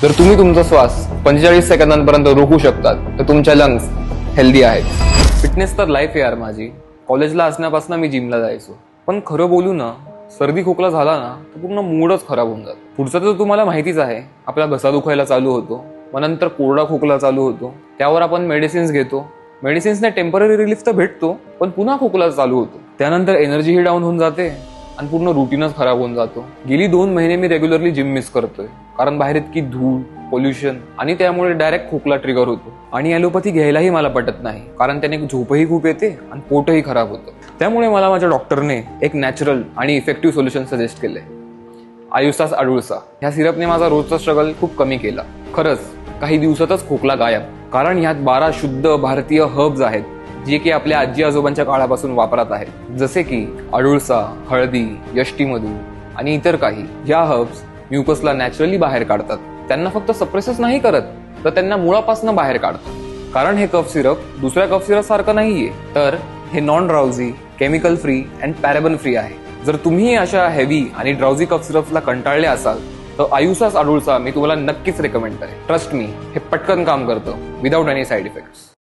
जर तुम्ही तुमचा श्वास 45 सेकंदांपर्यंत रोखू शकतात तर तुमच्या लंग्स हेल्दी आहेत। फिटनेस तर लाईफ आहे यार माझी। कॉलेजला असण्यापासून मी जिमला जायचो, पण खरं बोलू ना, सर्दी खोकला झाला ना तर पूर्ण मूडच खराब होऊन जातो। पुढचं तर तुम्हाला माहितीच आहे, आपला घसा दुखायला चालू होतो, मग नंतर कोरडा खोकला चालू होतो, त्यावर आपण मेडिसिन्स घेतो। मेडिसिन्सने टेम्पररी रिलीफ तर भेटतो, पण पुन्हा खोकला चालू होतो। त्यानंतर एनर्जी ही डाऊन होऊन जाते आणि पूर्ण रुटीनच खराब होऊन जातो। गेली 2 महिने मी रेग्युलरली जिम मिस करतोय, कारण बाहेर इतकी धूळ, पोल्युशन आणि त्यामुळे डायरेक्ट खोकला ट्रिगर होतो। आणि ॲलोपॅथी घ्यायलाही मला पटत नाही, कारण त्याने झोपही खूप येते आणि पोटही खराब होतं। त्यामुळे मला माझ्या डॉक्टरने एक नॅचरल आणि इफेक्टिव्ह सोल्युशन सजेस्ट केलंय, आयुसास अडुळसा। ह्या सिरपने माझा रोजचा स्ट्रगल खूप कमी केला। खरंच काही दिवसातच खोकला गायब, कारण ह्यात 12 शुद्ध भारतीय हर्ब्स आहेत, जे की आपल्या आजी आजोबांच्या काळापासून वापरात आहेत, जसे की अडुळसा, हळदी, यष्टीमधू आणि इतर काही। या हर्ब्स म्युकसला नॅचरली बाहेर काढतात, त्यांना फक्त सप्रेसच नाही करत, तर त्यांना मुळापासून बाहेर काढतात। कारण हे कफ सिरप दुसऱ्या कफ सिरप सारखं नाहीये, तर हे non drowsy, chemical free and paraben free आहे। जर तुम्ही अशा हेवी आणि ड्राउझी कफ सिरप्सला कंटाळले असाल तर आयुसास अडुळसा मी तुम्हाला नक्कीच रेकमेंड करेन। ट्रस्ट मी, हे पटकन काम करतं विदाउट एनी साइड इफेक्ट्स।